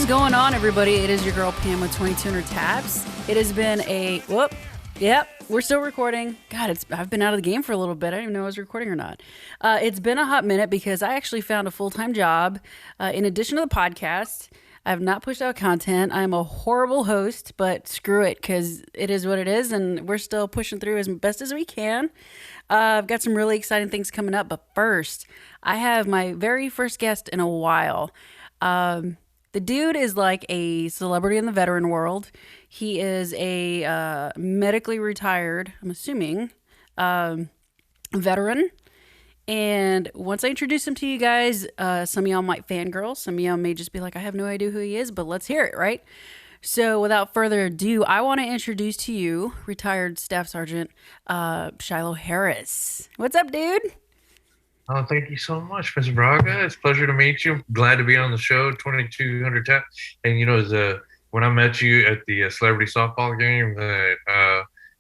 is going on, everybody? It is your girl Pam with 2200 Taps. It has been we're still recording. God, I've been out of the game for a little bit. I didn't even know I was recording or not. It's been a hot minute because I actually found a full-time job in addition to the podcast. I have not pushed out content. I'm a horrible host, but screw it, because it is what it is, and we're still pushing through as best as we can. I've got some really exciting things coming up, but first, I have my very first guest in a while. The dude is like a celebrity in the veteran world. He is a medically retired, I'm assuming, veteran. And once I introduce him to you guys, some of y'all might fangirl. Some of y'all may just be like, I have no idea who he is, but let's hear it, right? So without further ado, I want to introduce to you retired Staff Sergeant Shilo Harris. What's up, dude? Oh, thank you so much, Mr. Braga. It's a pleasure to meet you. Glad to be on the show, 2200 Tap. And, when I met you at the celebrity softball game that,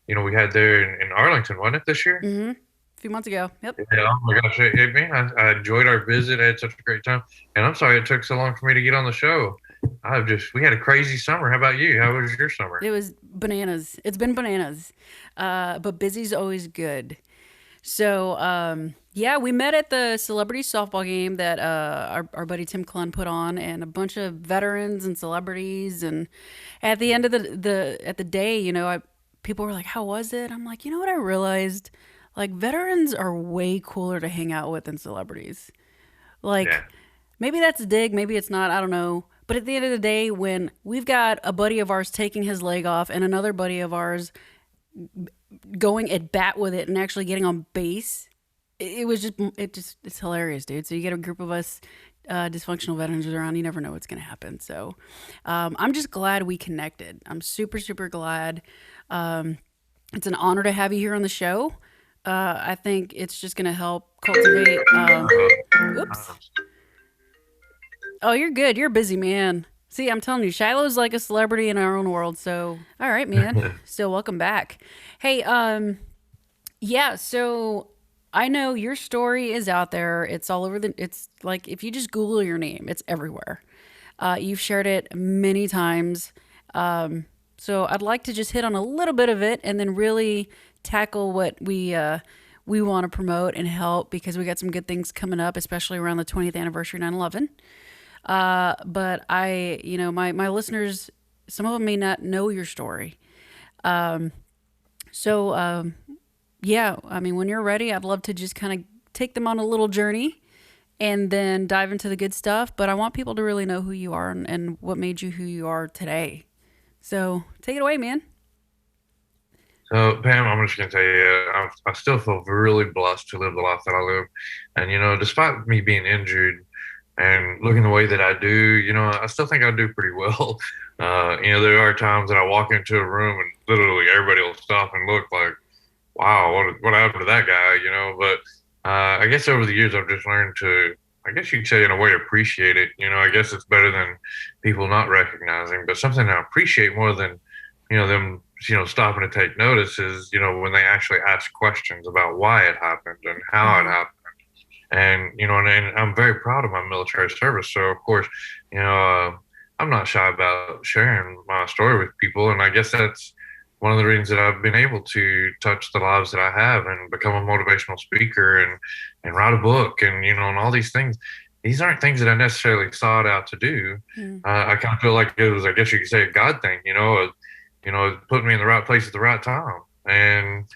we had there in Arlington, wasn't it, this year? Mm-hmm. A few months ago. Yep. Yeah, oh my gosh. I enjoyed our visit. I had such a great time. And I'm sorry it took so long for me to get on the show. We had a crazy summer. How about you? How was your summer? It was bananas. It's been bananas. But busy's always good. So, we met at the celebrity softball game that our buddy Tim Clun put on, and a bunch of veterans and celebrities. And at the end of the day, people were like, "How was it?" I'm like, you know what I realized? Like, veterans are way cooler to hang out with than celebrities. Like, Yeah. maybe that's a dig, maybe it's not. I don't know. But at the end of the day, when we've got a buddy of ours taking his leg off and another buddy of ours going at bat with it and actually getting on base, it's hilarious, dude. So you get a group of us dysfunctional veterans around, you never know what's going to happen. So I'm just glad we connected. I'm super, super glad. It's an honor to have you here on the show. I think it's just going to help cultivate. Oops. Oh, you're good. You're a busy man. See, I'm telling you, Shiloh's like a celebrity in our own world. So, all right, man. So, welcome back. Hey, so I know your story is out there. It's all over it's like, if you just Google your name, it's everywhere. You've shared it many times. So I'd like to just hit on a little bit of it and then really tackle what we want to promote and help, because we got some good things coming up, especially around the 20th anniversary 9/11. But my listeners, some of them may not know your story. When you're ready, I'd love to just kind of take them on a little journey and then dive into the good stuff. But I want people to really know who you are and what made you who you are today. So take it away, man. So, Pam, I'm just going to tell you, I still feel really blessed to live the life that I live. And, despite me being injured and looking the way that I do, I still think I do pretty well. There are times that I walk into a room and literally everybody will stop and look like, wow, what happened to that guy, But I guess over the years, I've just learned to, I guess you could say in a way, appreciate it. I guess it's better than people not recognizing, but something I appreciate more than, them, stopping to take notice is, when they actually ask questions about why it happened and how it happened. And I'm very proud of my military service. So, of course, I'm not shy about sharing my story with people. And I guess that's one of the reasons that I've been able to touch the lives that I have and become a motivational speaker and write a book and, and all these things. These aren't things that I necessarily sought out to do. I kind of feel like it was, I guess you could say, a God thing, it put me in the right place at the right time. And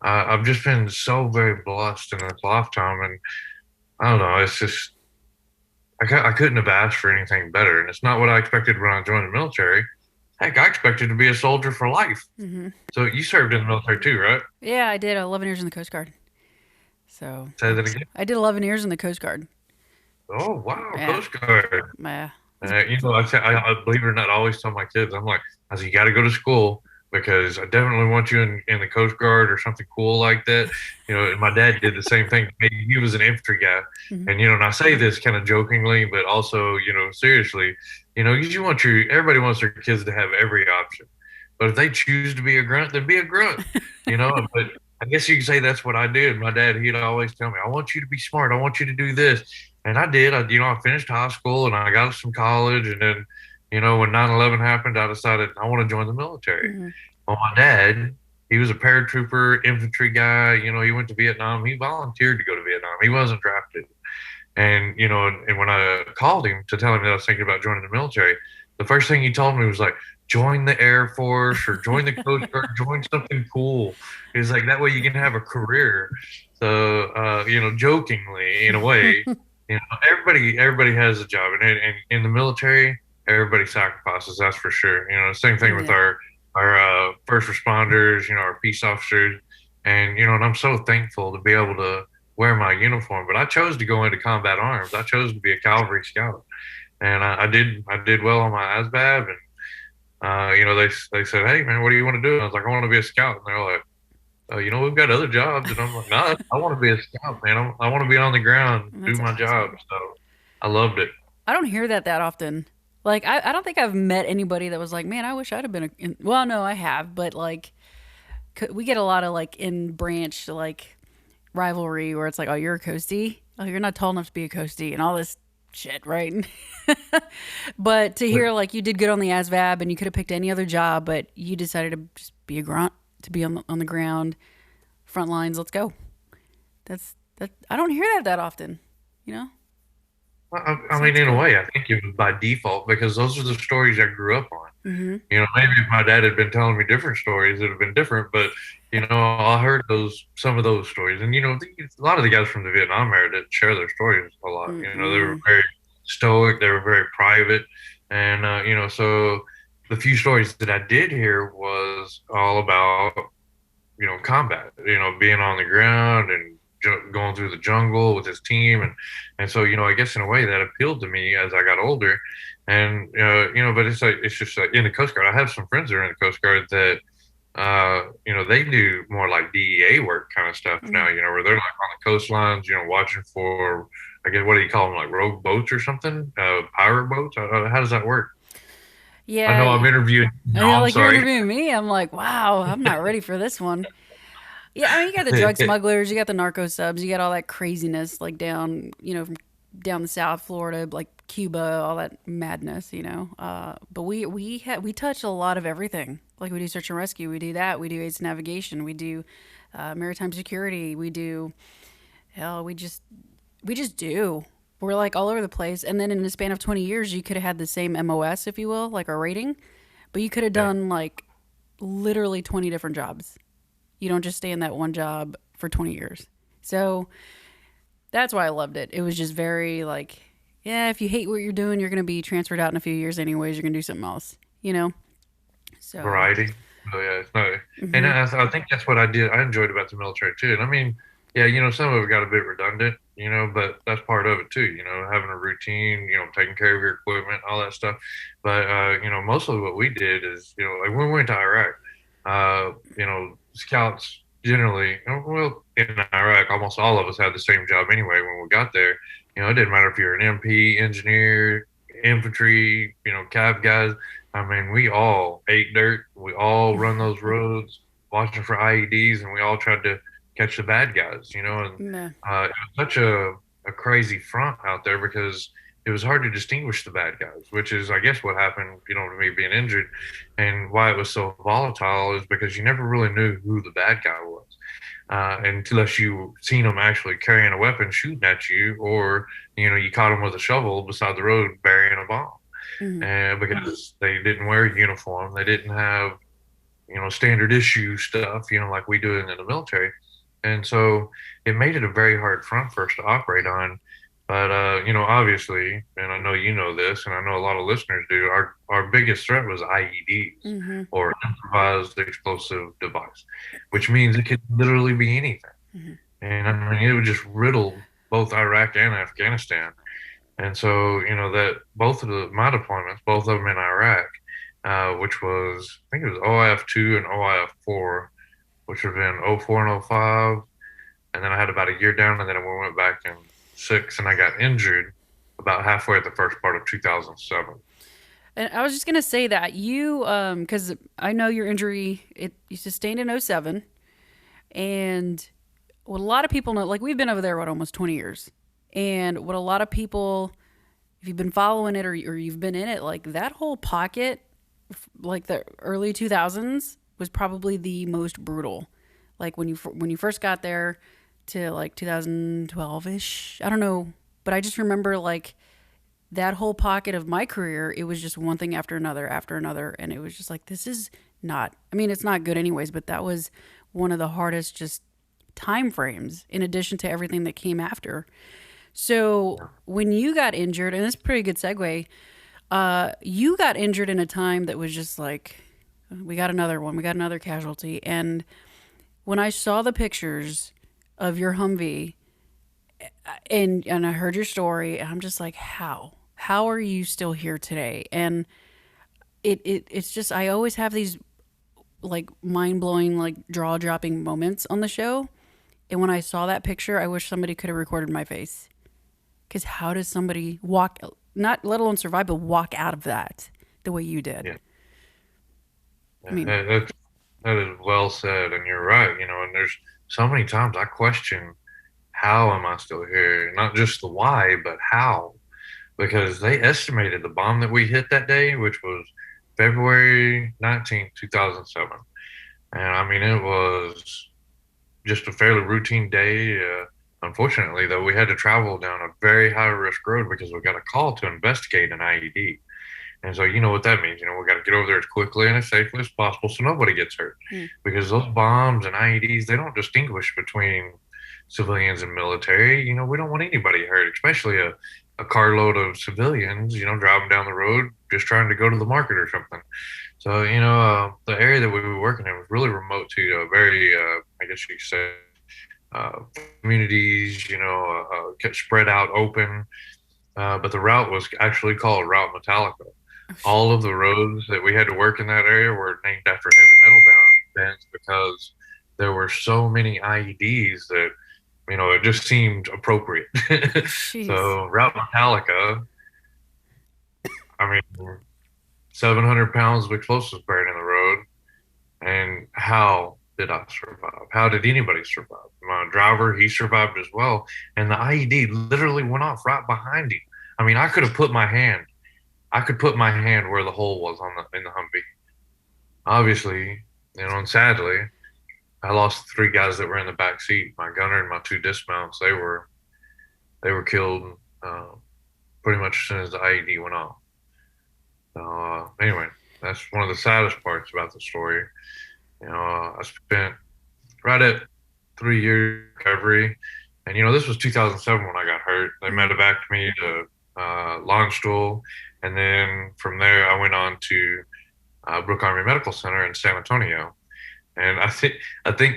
I've just been so very blessed in this lifetime. And I don't know, it's just, I couldn't have asked for anything better. And it's not what I expected when I joined the military. Heck, I expected to be a soldier for life. Mm-hmm. So you served in the military too, right? Yeah, I did 11 years in the Coast Guard. So Say that again. I did 11 years in the Coast Guard. Oh wow, Yeah. Coast Guard. Yeah. I believe it or not, I always tell my kids, I said, you got to go to school because I definitely want you in the Coast Guard or something cool like that. And my dad did the same thing. He was an infantry guy, Mm-hmm. and I say this kind of jokingly, but also seriously. Everybody wants their kids to have every option, but if they choose to be a grunt, then be a grunt. But I guess you can say that's what I did. My dad, he'd always tell me, I want you to be smart. I want you to do this. And I did. I finished high school and I got some college, and then, when 9/11 happened, I decided I want to join the military. Hmm. Well, my dad, he was a paratrooper, infantry guy. He went to Vietnam. He volunteered to go to Vietnam. He wasn't drafted. And when I called him to tell him that I was thinking about joining the military, the first thing he told me was like, join the Air Force or join the Coast Guard, join something cool. He's like, that way you can have a career. So, jokingly in a way, everybody has a job, and in the military, everybody sacrifices. That's for sure. Same thing with Yeah. our first responders, our peace officers, and I'm so thankful to be able to wear my uniform. But I chose to go into combat arms. I chose to be a cavalry scout, and I did well on my ASVAB, and they said, hey man, what do you want to do? And I was like, I want to be a scout, and they're like, we've got other jobs, and I'm like, no, I want to be a scout, man. I want to be on the ground, do That's my job. awesome. So I loved it. I don't hear that often. Like, I don't think I've met anybody that was like, man, I wish I'd have been well, no, I have, but like, we get a lot of like in branch, like rivalry where it's like, oh, you're a coastie. Oh, you're not tall enough to be a coastie and all this shit, right? But to hear like you did good on the ASVAB and you could have picked any other job, but you decided to just be a grunt, to be on the ground, front lines, let's go. That I don't hear that often, you know? I So mean, that's in a cool. way, I think it was by default because those are the stories I grew up on. Mm-hmm. Maybe if my dad had been telling me different stories, it'd have been different. But I heard some of those stories, and a lot of the guys from the Vietnam era didn't share their stories a lot. They were Mm-mm. very stoic, they were very private, and so the few stories that I did hear was all about combat, being on the ground and going through the jungle with his team. And so, I guess in a way that appealed to me as I got older. And, but it's just like in the Coast Guard, I have some friends that are in the Coast Guard that, they do more like DEA work kind of stuff Mm-hmm. now, where they're like on the coastlines, watching for, I guess, what do you call them? Like rogue boats or something? Pirate boats? How does that work? I know Yeah, I'm interviewing. No, I know, I'm like you're sorry. interviewing me. I'm like, wow, I'm not ready for this one. Yeah, I mean, you got the drug smugglers, you got the narco subs, you got all that craziness, like down, from down the South, Florida, like Cuba, all that madness, But we touch a lot of everything. Like we do search and rescue, we do that, we do aids navigation, we do maritime security, we do hell, we just do. We're like all over the place. And then in the span of 20 years, you could have had the same MOS, if you will, like a rating, but you could have Yeah. done like literally 20 different jobs. You don't just stay in that one job for 20 years. So that's why I loved it. It was just very like, yeah, if you hate what you're doing, you're going to be transferred out in a few years anyways. You're going to do something else, you know? So, Variety. Oh yeah, no, and hmm. I think that's what I enjoyed about the military too. And I mean, yeah, some of it got a bit redundant, but that's part of it too. Having a routine, taking care of your equipment, all that stuff. But mostly what we did is, like when we went to Iraq, scouts generally, well, in Iraq, almost all of us had the same job anyway when we got there. It didn't matter if you're an MP, engineer, infantry, cav guys. I mean, we all ate dirt. We all run those roads, watching for IEDs, and we all tried to catch the bad guys, And Meh. it was such a crazy front out there because it was hard to distinguish the bad guys, which is, I guess, what happened, to me being injured. And why it was so volatile is because you never really knew who the bad guy was. Unless you seen them actually carrying a weapon shooting at you, or you caught them with a shovel beside the road burying a bomb, Hmm. and because they didn't wear a uniform, they didn't have standard issue stuff, like we do in the military, and so it made it a very hard front for us to operate on. But obviously, and I know you know this, and I know a lot of listeners do. Our biggest threat was IEDs, Hmm. or improvised explosive device, which means it could literally be anything. Hmm. And I mean, it would just riddle both Iraq and Afghanistan. And so, that both of my deployments, both of them in Iraq, which was, I think it was OIF 2 and OIF 4, which would have been '04 and '05. And then I had about a year down, and then we went back in '06, and I got injured about halfway at the first part of 2007. And I was just gonna say that because I know your injury, you sustained in '07, and what a lot of people know, like we've been over there what almost 20 years, and what a lot of people if you've been following it, or you've been in it, like that whole pocket, like the early 2000s, was probably the most brutal. Like when you first got there to like 2012 ish. I don't know, but I just remember like that whole pocket of my career. It was just one thing after another, and it was just like this is not. I mean, it's not good anyways, but that was one of the hardest just time frames. In addition to everything that came after. So when you got injured, and it's a pretty good segue, you got injured in a time that was just like, we got another one, we got another casualty. And when I saw the pictures of your Humvee and I heard your story, and I'm just like, how? How are you still here today? And it's just, I always have these like mind blowing, like jaw dropping moments on the show. And when I saw that picture, I wish somebody could have recorded my face. Because how does somebody walk, not let alone survive, but walk out of that the way you did? Yeah. I Yeah, mean, that is well said, and you're right. And there's so many times I question how am I still here? Not just the why, but how. Because they estimated the bomb that we hit that day, which was February 19th, 2007. And I mean, it was just a fairly routine day. Unfortunately, though, we had to travel down a very high risk road because we got a call to investigate an IED. And so, you know what that means. We got to get over there as quickly and as safely as possible so nobody gets hurt. mm, Because those bombs and IEDs, they don't distinguish between civilians and military. We don't want anybody hurt, especially a carload of civilians, driving down the road just trying to go to the market or something. So, the area that we were working in was really remote to very, I guess you could say, uh, communities, kept spread out open. But the route was actually called Route Metallica. oh, All of the roads that we had to work in that area were named after heavy metal bands because there were so many IEDs that it just seemed appropriate. jeez. So Route Metallica, I mean, 700 pounds of explosives buried in the road, and how did I survive? How did anybody survive? My driver, he survived as well, and the IED literally went off right behind him. I mean, I could put my hand where the hole was on the in the Humvee. Obviously, and sadly, I lost three guys that were in the back seat. My gunner and my two dismounts. They were killed pretty much as soon as the IED went off. So anyway, that's one of the saddest parts about the story. I spent right at 3 years recovery, and this was 2007 when I got hurt. They Mm-hmm. medevaced me to Longstool, and then from there I went on to Brooke Army Medical Center in San Antonio. And I think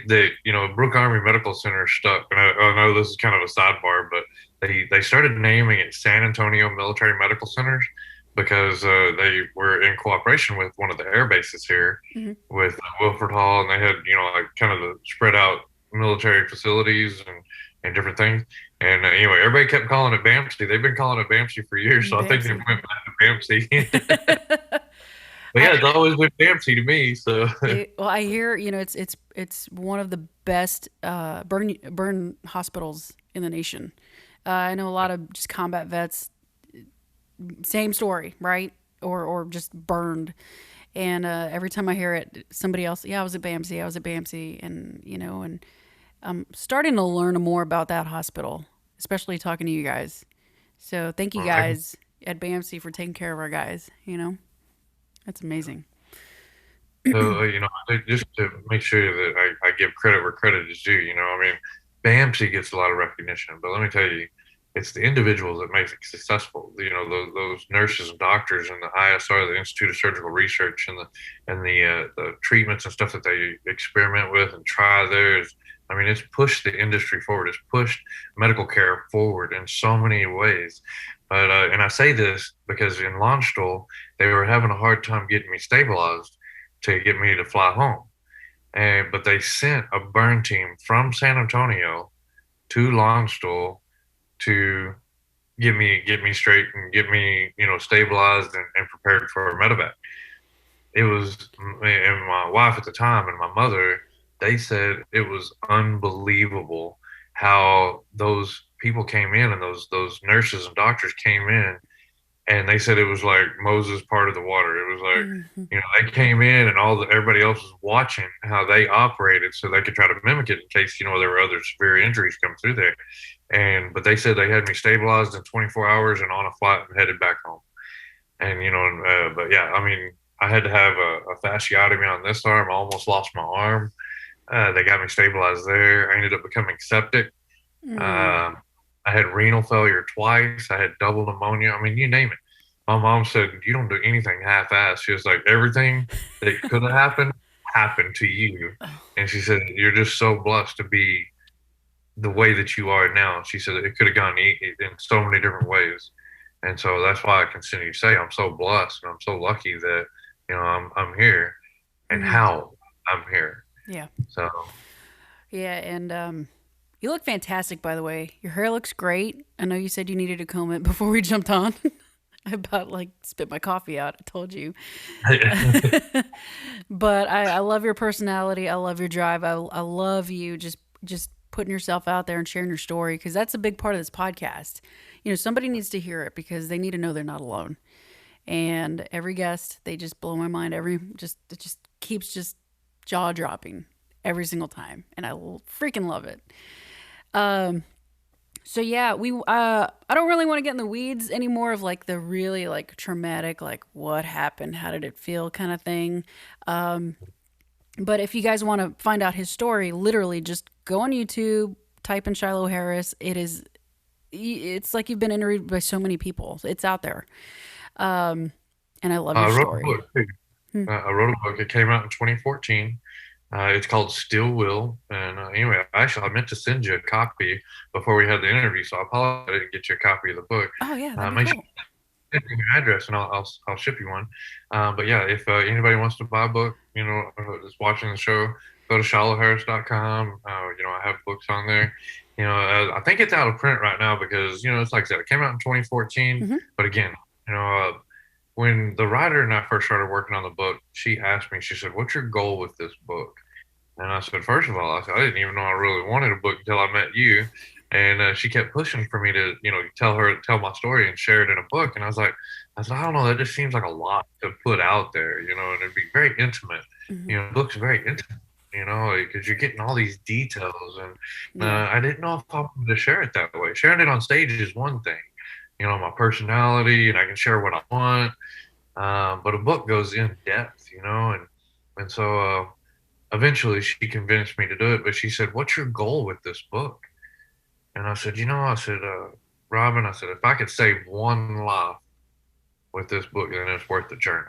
that Brooke Army Medical Center stuck. And I know this is kind of a sidebar, but they started naming it San Antonio Military Medical Centers because they were in cooperation with one of the air bases here, Mm-hmm. with Wilford Hall, and they had like kind of the spread out military facilities and different things. And anyway, everybody kept calling it BAMC. They've been calling it BAMC for years, so I think they Bamsey. went back to BAMC. But yeah, I it's always been BAMC to me. So well, I hear it's one of the best burn hospitals in the nation. I know a lot of just combat vets, same story, right? Or just burned. And every time I hear it, somebody else, yeah, I was at BAMC, I was at BAMC, and and I'm starting to learn more about that hospital, especially talking to you guys. So thank you I guys at BAMC for taking care of our guys. That's amazing. So, just to make sure that I give credit where credit is due, I mean, BAMC gets a lot of recognition, but let me tell you, it's the individuals that make it successful. Those nurses and doctors and the ISR, the Institute of Surgical Research, and the treatments and stuff that they experiment with and try there is, I mean, it's pushed the industry forward. It's pushed medical care forward in so many ways. But and I say this because in Landstuhl, they were having a hard time getting me stabilized to get me to fly home. But they sent a burn team from San Antonio to Longstool to get me straight and get me stabilized and prepared for a medevac. It was, and my wife at the time and my mother, they said it was unbelievable how those people came in, and those nurses and doctors came in and they said it was like Moses part of the water. It was like, Mhm. they came in and everybody else was watching how they operated so they could try to mimic it in case, there were other severe injuries come through there. But they said they had me stabilized in 24 hours and on a flight and headed back home. And, but yeah, I mean, I had to have a fasciotomy on this arm. I almost lost my arm. They got me stabilized there. I ended up becoming septic. Mm. Um, I had renal failure twice. I had double pneumonia. I mean, you name it. My mom said, "You don't do anything half-assed." She was like, "Everything that could have happened happened to you," and she said, "You're just so blessed to be the way that you are now." She said it could have gone in so many different ways, and so that's why I continue to say I'm so blessed and I'm so lucky that I'm here and Mhm. how I'm here. Yeah. So Yeah, and you look fantastic, by the way. Your hair looks great. I know you said you needed to comb it before we jumped on. I about like spit my coffee out. I told you. But I love your personality. I love your drive. I love you just putting yourself out there and sharing your story because that's a big part of this podcast. Somebody needs to hear it because they need to know they're not alone. And every guest, they just blow my mind. It just keeps just jaw dropping every single time, and I freaking love it. Um, so yeah, we I don't really want to get in the weeds anymore of like the really like traumatic, like what happened, how did it feel kind of thing. Um, but if you guys want to find out his story, literally just go on YouTube, type in Shilo Harris. It's like you've been interviewed by so many people. It's out there. Um, and I love your I wrote a story. book too. Hmm. I wrote a book. It came out in 2014. It's called Still Will. And anyway, actually, I meant to send you a copy before we had the interview, so I apologize I didn't get you a copy of the book. Oh yeah, that'd be Make sure cool. you send me your address, and I'll ship you one. But yeah, if anybody wants to buy a book, that's watching the show, go to shiloharris.com. I have books on there. I think it's out of print right now because it's like I said, it came out in 2014. Hmm. But again, you know, uh, when the writer and I first started working on the book, she asked me, she said, "What's your goal with this book?" And I said, first of all, I said, I didn't even know I really wanted a book until I met you. And she kept pushing for me to, tell my story and share it in a book. And I said, I don't know, that just seems like a lot to put out there, and it'd be very intimate. Hmm. Books are very intimate, because you're getting all these details. And Yeah. I didn't know if I wanted to share it that way. Sharing it on stage is one thing, my personality, and I can share what I want. But a book goes in depth, and so eventually she convinced me to do it. But she said, "What's your goal with this book?" And I said, Robin, I said, if I could save one life with this book, then it's worth the journey.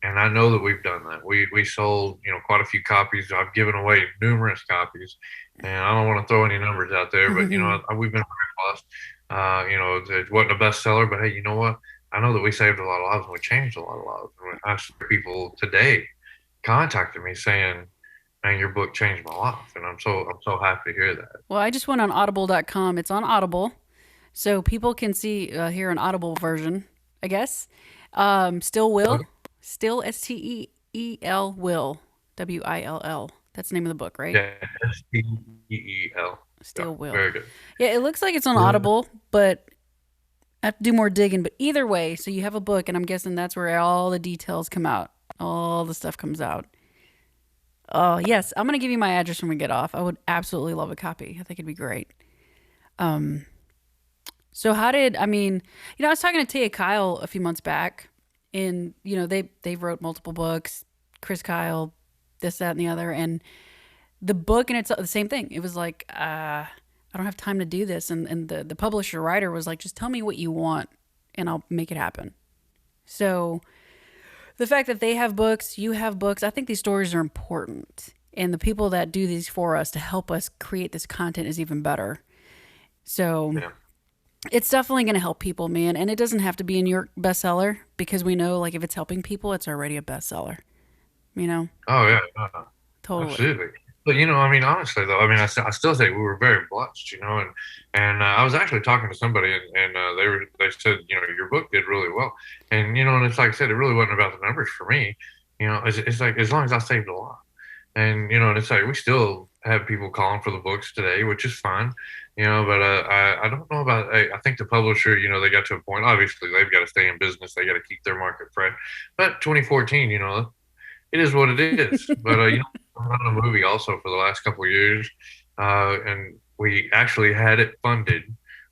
And I know that we've done that. We sold, quite a few copies. I've given away numerous copies, and I don't want to throw any numbers out there, but we've been very blessed. It wasn't a bestseller, but hey, you know what? I know that we saved a lot of lives and we changed a lot of lives. And I see people today contacted me saying, "Man, your book changed my life," and I'm so happy to hear that. Well, I just went on audible.com. It's on Audible. So people can see hear an Audible version, I guess. Still will, Okay. still STEEL will, WILL. That's the name of the book, right? Yeah, STEEL. Yeah, Still will. very good. Yeah, it looks like it's on Yeah. Audible, but I have to do more digging. But either way, so you have a book, and I'm guessing that's where all the details come out. All the stuff comes out. Oh yes, I'm gonna give you my address when we get off. I would absolutely love a copy. I think it'd be great. Um, So how did I mean? I was talking to Tia Kyle a few months back, and they wrote multiple books. Chris Kyle, this, that, and the other, and the book and it's the same thing. It was like I don't have time to do this, and the publisher writer was like, just tell me what you want, and I'll make it happen. So the fact that they have books, you have books, I think these stories are important, and the people that do these for us to help us create this content is even better. So Yeah. it's definitely going to help people, man. And it doesn't have to be a New York bestseller because we know, like, if it's helping people, it's already a bestseller, you know? Oh yeah. Totally. Absolutely. But I mean, honestly though, I mean, I still say we were very blessed, and I was actually talking to somebody, and they said, your book did really well, and and it's like I said, it really wasn't about the numbers for me, it's like as long as I saved a lot. And and it's like we still have people calling for the books today, which is fine. But I don't know about. I think the publisher, they got to a point. Obviously, they've got to stay in business. They got to keep their market fresh. But 2014, it is what it is. But I've done a movie also for the last couple of years, and we actually had it funded.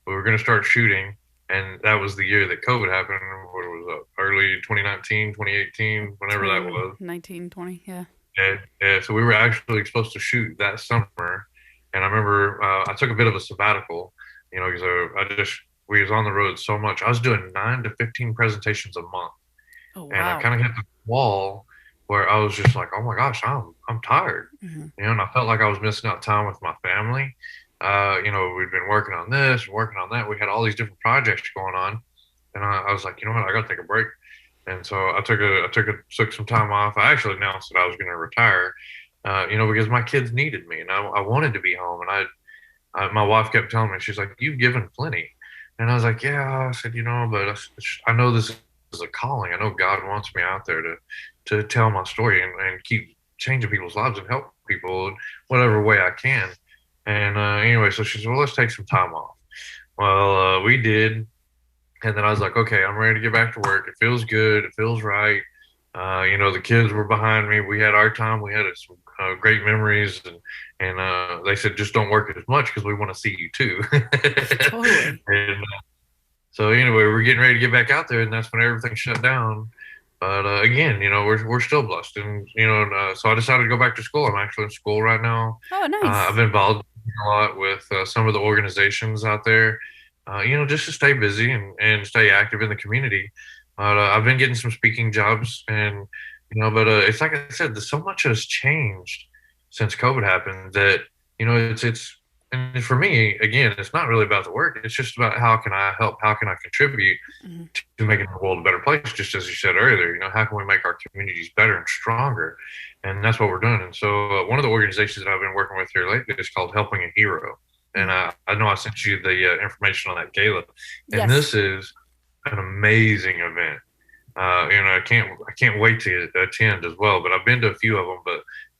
We were going to start shooting, and that was the year that COVID happened. What was it, early 2019, 2018, whenever that was. 2019, 20, yeah. Yeah, yeah. So we were actually supposed to shoot that summer, and I remember I took a bit of a sabbatical, because we was on the road so much. I was doing 9 to 15 presentations a month, Oh, and I wow. kind of hit the wall where I was just like, oh my gosh, I'm tired, Hmm. and I felt like I was missing out time with my family. We'd been working on this, working on that. We had all these different projects going on, and I was like, you know what, I got to take a break. And so took some time off. I actually announced that I was going to retire, because my kids needed me, and I wanted to be home. And my wife kept telling me, she's like, "You've given plenty," and I was like, "Yeah." I said, but I know this is a calling. I know God wants me out there to tell my story and keep changing people's lives and help people in whatever way I can. And anyway, so she said, "Well, let's take some time off." Well, we did, and then I was like, okay, I'm ready to get back to work. It feels good. It feels right. The kids were behind me. We had our time. We had some great memories, and they said just don't work as much because we want to see you too. Totally. And so anyway, we're getting ready to get back out there, and that's when everything shut down. But again, we're still blessed, and so I decided to go back to school. I'm actually in school right now. Oh, I've nice. been involved a lot with some of the organizations out there, just to stay busy and stay active in the community. But I've been getting some speaking jobs, and but it's like I said, so much has changed since COVID happened that it's and for me again, it's not really about the work. It's just about how can I help, how can I contribute Mhm. to making the world a better place. Just as you said earlier, how can we make our communities better and stronger? And that's what we're doing. And so one of the organizations that I've been working with here lately is called Helping a Hero. And Mhm. I know I sent you the information on that gala, and this Yes. is an amazing event. I can't wait to attend as well. But I've been to a few of them.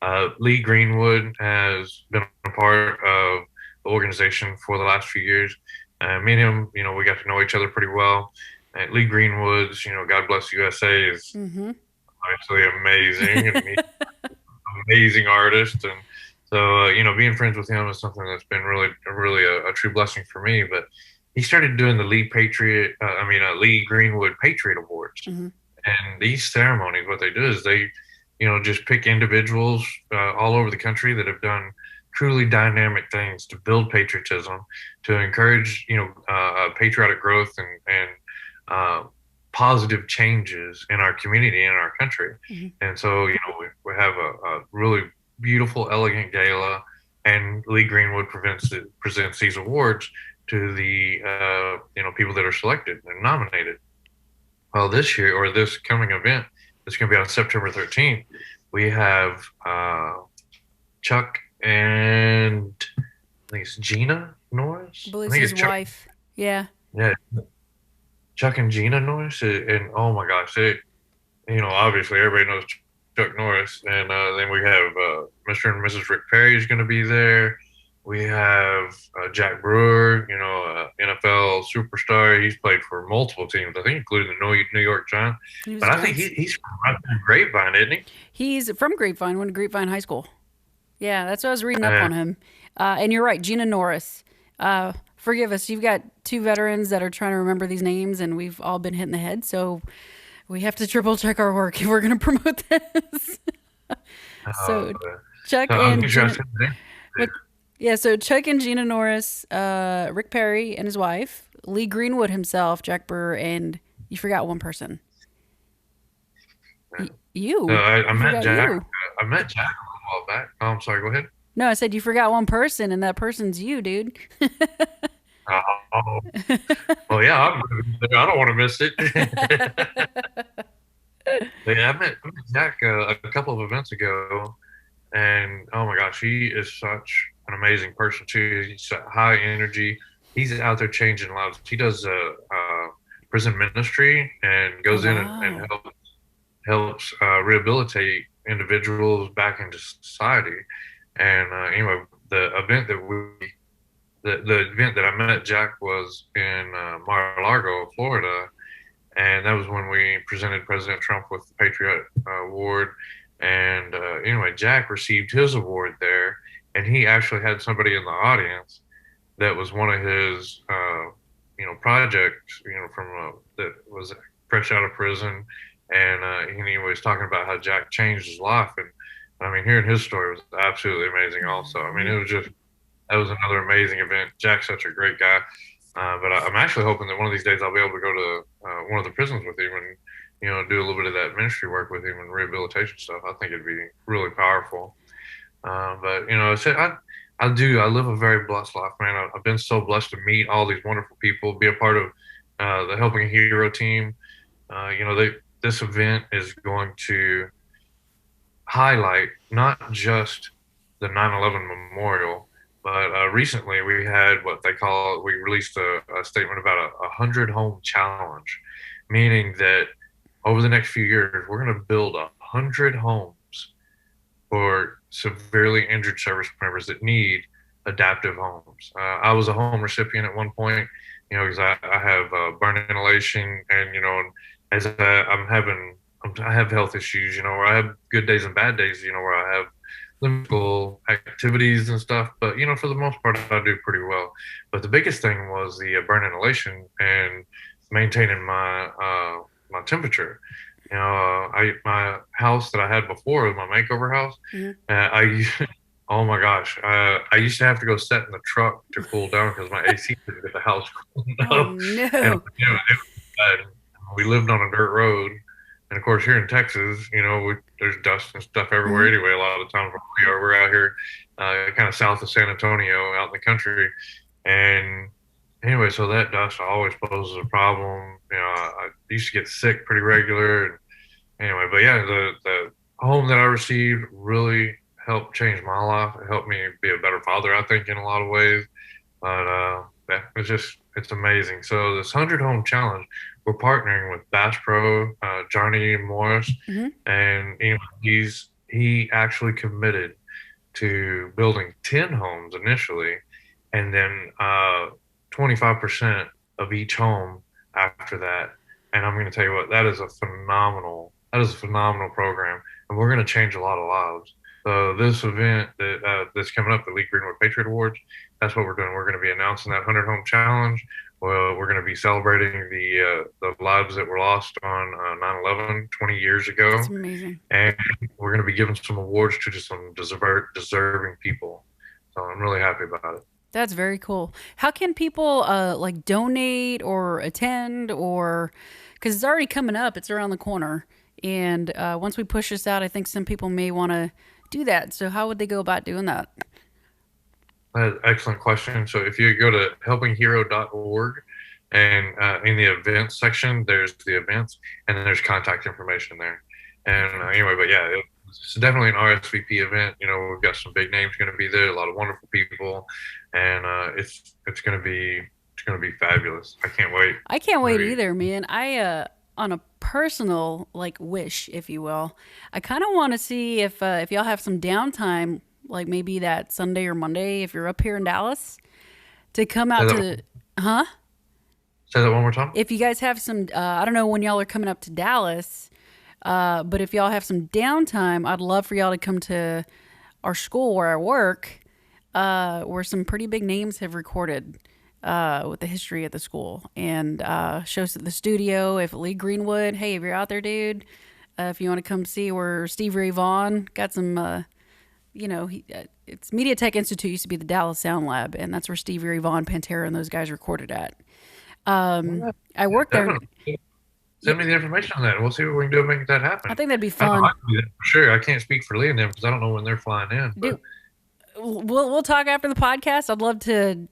But Lee Greenwood has been a part of the organization for the last few years. Me and him, we got to know each other pretty well. And Lee Greenwood's, God Bless USA is Hmm. obviously amazing, and he's an amazing artist. And so, being friends with him is something that's been really a true blessing for me. But he started doing the Lee Greenwood Patriot Awards. Hmm. And these ceremonies, what they do is they, just pick individuals all over the country that have done truly dynamic things to build patriotism, to encourage, patriotic growth and uh, positive changes in our community and our country. Hmm. And so, we have a really beautiful, elegant gala, and Lee Greenwood presents these awards to the people that are selected and nominated. Well, this year or this coming event that's going to be on September 13th, we have Chuck and I think it's Gina I Norris. I believe it's think his it's Chuck. wife. Yeah. Yeah, Chuck and Gina Norris. And oh my gosh, obviously everybody knows Chuck Norris. And then we have Mr. and Mrs. Rick Perry is going to be there. We have Jack Brewer, NFL superstar. He's played for multiple teams, I think, including the New York Giants. He was But I think Giants. he's from right there in Grapevine, isn't he? He's from Grapevine, went to Grapevine High School. Yeah, that's what I was reading up And on him. And you're right, Gina Norris. Forgive us, you've got two veterans that are trying to remember these names, and we've all been hit in the head. So we have to triple check our work if we're going to promote this. uh, So Chuck so I'm and pretty sure I Gina, said the name. what? Yeah, so Chuck and Gina Norris, Rick Perry and his wife, Lee Greenwood himself, Jack Brewer, and you forgot one person. Yeah. So You. I You met forgot Jack. you. I met Jack a while back. Oh, I'm sorry. Go ahead. No, I said you forgot one person, and that person's you, dude. Oh, well, yeah. I don't want to miss it. But yeah, I met Jack a couple of events ago, and oh my gosh, he is such an amazing person too. He's high energy. He's out there changing lives. He does prison ministry and Oh, goes in and wow. helps rehabilitate individuals back into society. And anyway, the event that I met Jack was in Mar-a-Lago, Florida, and that was when we presented President Trump with the Patriot Award. And anyway, Jack received his award there, and he actually had somebody in the audience that was one of his, projects, from that was fresh out of prison, and he was talking about how Jack changed his life, and I mean, hearing his story was absolutely amazing. Also, I mean, it was just that was another amazing event. Jack's such a great guy. But I'm actually hoping that one of these days I'll be able to go to one of the prisons with him and, do a little bit of that ministry work with him and rehabilitation stuff. I think it'd be really powerful. But I live a very blessed life, man. I've been so blessed to meet all these wonderful people, be a part of the Helping Hero team. This event is going to highlight not just the 9/11 memorial, but recently we had what they call, we released a statement about a 100 home challenge, meaning that over the next few years, we're going to build 100 homes for severely injured service members that need adaptive homes. I was a home recipient at one point, because I have burn inhalation, and as I have health issues, where I have good days and bad days, where I have physical activities and stuff. But for the most part, I do pretty well. But the biggest thing was the burn inhalation and maintaining my temperature. My house that I had before, my makeover house, Mhm. I oh my gosh, I used to have to go sit in the truck to cool down because my AC didn't get the house cool Oh enough, and no. it was bad. We lived on a dirt road, and of course here in Texas, there's dust and stuff everywhere Mhm. anyway. A lot of the times we're out here, kind of south of San Antonio, out in the country, and anyway, so that dust always poses a problem. I used to get sick pretty regular, and anyway, but yeah, the home that I received really helped change my life. It helped me be a better father, I think, in a lot of ways. But yeah, it's amazing. So this 100 home challenge, we're partnering with Bass Pro, Johnny Morris, Mhm. and he actually committed to building 10 homes initially, and then 25% of each home after that. And I'm going to tell you what, that is a phenomenal program, and we're going to change a lot of lives. So this event that's coming up, the Lee Greenwood Patriot Awards, that's what we're doing. We're going to be announcing that 100 home challenge. Well, we're going to be celebrating the lives that were lost on 9/11 20 years That's ago, amazing. and we're going to be giving some awards to just some deserving people. So I'm really happy about it. That's very cool. How can people like donate or attend, or because it's already coming up, it's around the corner, and once we push this out, I think some people may want to do that. So how would they go about doing that? Excellent question. So if you go to helpinghero.org, and in the events section, there's the events, and then there's contact information there. And anyway, but yeah, it's definitely an RSVP event. We've got some big names going to be there, a lot of wonderful people, and it's going to be fabulous. I can't wait. I can't wait Maybe. either, man. I on a personal like wish, if you will, I kind of want to see if y'all have some downtime, like maybe that Sunday or Monday, if you're up here in Dallas, to come Say out that. to, huh? Say that one more time. If you guys have some, I don't know when y'all are coming up to Dallas, but if y'all have some downtime, I'd love for y'all to come to our school where I work, where some pretty big names have recorded with the history of the school, and shows at the studio. If Lee Greenwood, hey, if you're out there, dude, if you want to come see where Steve Ray Vaughan got some, it's Media Tech Institute used to be the Dallas Sound Lab, and that's where Steve Ray Vaughan, Pantera, and those guys recorded at. Well, I worked there. definitely. Yeah, Send me the information on that, and we'll see what we can do to make that I happen. think that'd be I know I fun. can do that for sure. I can't speak for Lee and them because I don't know when they're flying in, but Dude, we'll talk after the podcast. I'd love to,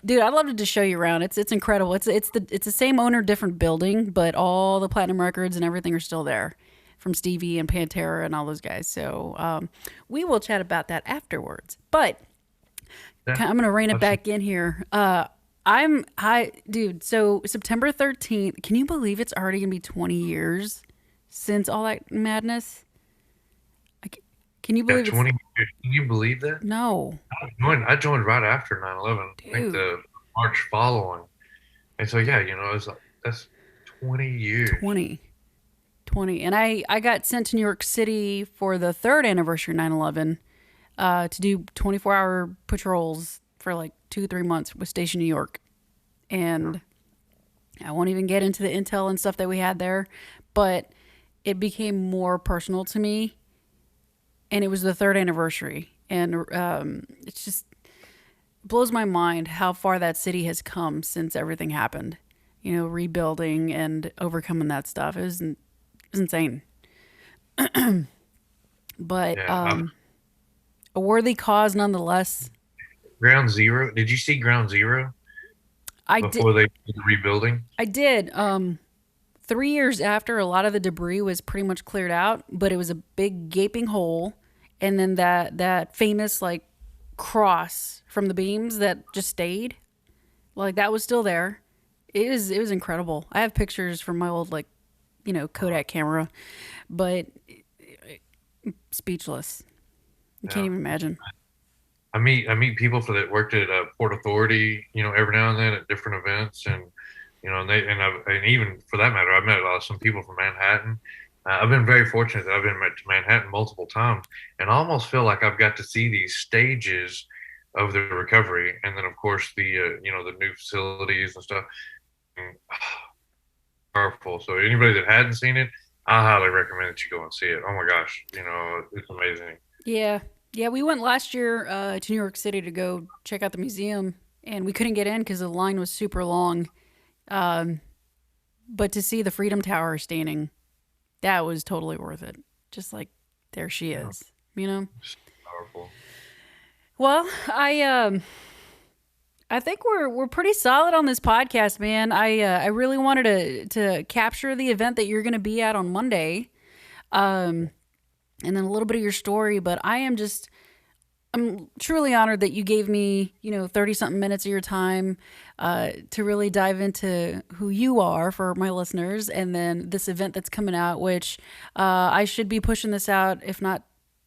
dude. I'd love to just show you around. It's incredible. It's the same owner, different building, but all the platinum records and everything are still there, from Stevie and Pantera and all those guys. So we will chat about that afterwards. But yeah, I'm gonna rein it absolutely. back in here. Dude. So September 13th. Can you believe it's already gonna be 20 years since all that madness? Can you Yeah, believe it's 20 years. Can you believe that? no, I joined right after 9/11. I think dude, the March following. And so yeah, it's like that's 20 years. 20. 20. And I got sent to New York City for the third anniversary of 9/11 to do 24-hour patrols for like 2 3 months with Station New York. And I won't even get into the intel and stuff that we had there, but it became more personal to me. And it was the third anniversary. And it's just blows my mind how far that city has come since everything happened. You know, rebuilding and overcoming that stuff. It was insane. But Yeah. a worthy cause nonetheless. Ground Zero. Did you see Ground Zero I did. before they did the rebuilding? I did. 3 years after, a lot of the debris was pretty much cleared out, but it was a big gaping hole, and then that famous like cross from the beams that just stayed, like that was still there. It was incredible. I have pictures from my old like Kodak camera, but speechless. You can't Yeah. even imagine. I meet people that worked at Port Authority, every now and then at different events, and and even for that matter, I've met some people from Manhattan. I've been very fortunate that I've been to Manhattan multiple times, and I almost feel like I've got to see these stages of the recovery, and then of course the new facilities and stuff. And, powerful. So anybody that hadn't seen it, I highly recommend that you go and see it. Oh my gosh, it's amazing. Yeah, yeah. We went last year to New York City to go check out the museum, and we couldn't get in because the line was super long. Um, but to see the Freedom Tower standing, that was totally worth it. Just like there she Yeah, is, you know. it's powerful. Well, I think we're pretty solid on this podcast, man. I really wanted to capture the event that you're going to be at on Monday, um, and then a little bit of your story. But I'm truly honored that you gave me 30 something minutes of your time to really dive into who you are for my listeners, and then this event that's coming out, which I should be pushing this out if not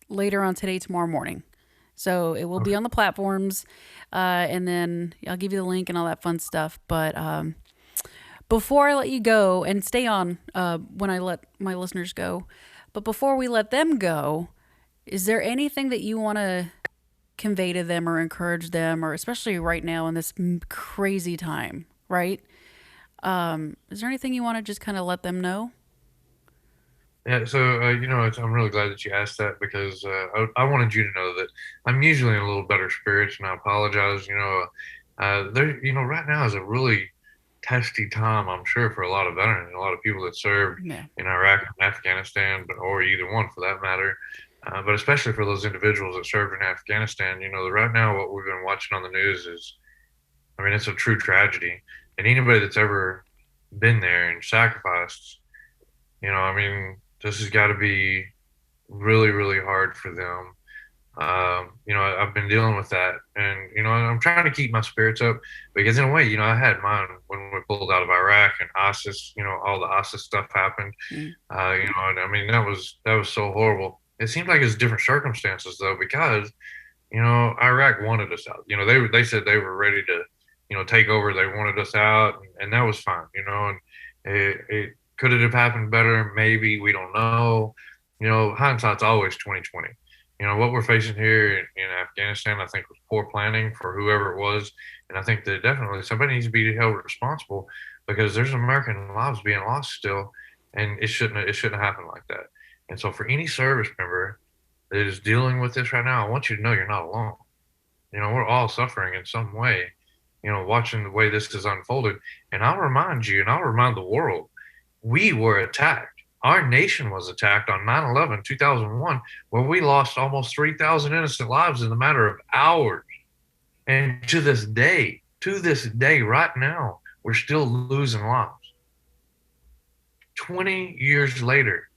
later on today, tomorrow morning. So it will be Okay. on the platforms, and then I'll give you the link and all that fun stuff. But before I let you go, and stay on when I let my listeners go, but before we let them go, is there anything that you want to convey to them or encourage them, or especially right now in this crazy time, right? Is there anything you want to just kind of let them know? Yeah, so I'm really glad that you asked that because I wanted you to know that I'm usually in a little better spirits, and I apologize. Right now is a really testy time, I'm sure, for a lot of veterans, a lot of people that served Yeah. in Iraq and Afghanistan, or either one for that matter. But especially for those individuals that served in Afghanistan, right now what we've been watching on the news is, I mean, it's a true tragedy, and anybody that's ever been there and sacrificed, I mean, this has got to be really, really hard for them. I've been dealing with that, and I'm trying to keep my spirits up because, in a way, I had mine when we pulled out of Iraq and ISIS. All the ISIS stuff happened. Mm. And I mean, that was so horrible. It seemed like it's different circumstances though, because Iraq wanted us out. They said they were ready to, take over. They wanted us out, and that was fine. And it could it have happened better? Maybe we don't know. Hindsight's always 2020. What we're facing here in Afghanistan, I think was poor planning for whoever it was, and I think that definitely somebody needs to be held responsible because there's American lives being lost still, and it shouldn't happen like that. And so, for any service member that is dealing with this right now, I want you to know you're not alone. We're all suffering in some way, watching the way this has unfolded. And I'll remind you, and I'll remind the world, we were attacked. Our nation was attacked on 9/11, 2001, where we lost almost 3,000 innocent lives in a matter of hours. And to this day, right now, we're still losing lives. 20 years later,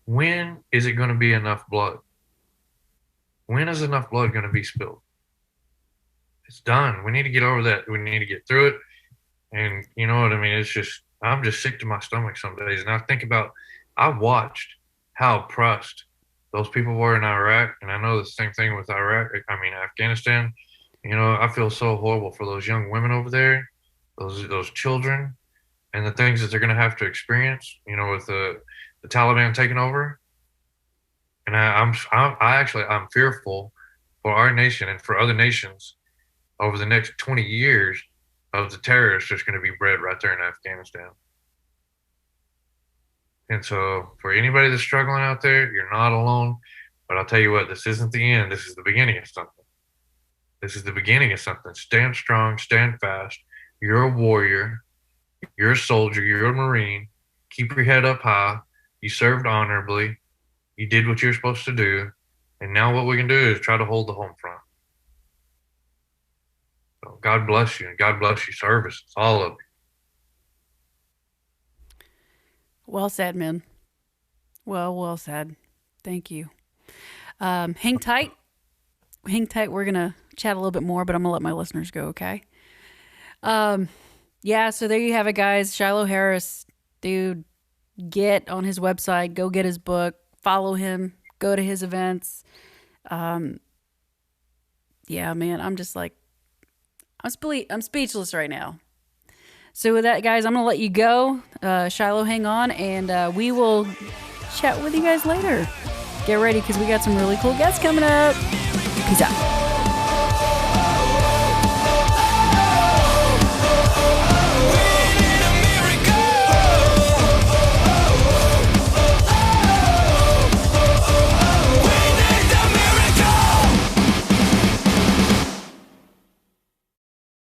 when is it going to be enough blood? When is enough blood going to be spilled? It's done. We need to get over that. We need to get through it. And you know what I mean? It's just, I'm just sick to my stomach some days. And I think about, I watched how oppressed those people were in Iraq, and I know the same thing with Iraq. I mean, Afghanistan. You know, I feel so horrible for those young women over there, those children, and the things that they're going to have to experience. You know, with the Taliban taking over. And I'm fearful for our nation and for other nations over the next 20 years of the terrorists that's going to be bred right there in Afghanistan. And so, for anybody that's struggling out there, you're not alone. But I'll tell you what, this isn't the end. This is the beginning of something. This is the beginning of something. Stand strong, stand fast. You're a warrior. You're a soldier. You're a Marine. Keep your head up high. You served honorably. You did what you're supposed to do. And now what we can do is try to hold the home front. So God bless you, and God bless you, services, all of you. Well said, man. Well said. Thank you. Hang tight. Hang tight. We're going to chat a little bit more, but I'm going to let my listeners go, okay? Yeah, so there you have it, guys. Shilo Harris, dude, get on his website, go get his book, follow him, go to his events. Yeah, man, I'm just like, I'm speechless right now. So with that, guys, I'm going to let you go. Shilo, hang on, and we will chat with you guys later. Get ready because we got some really cool guests coming up. Peace out.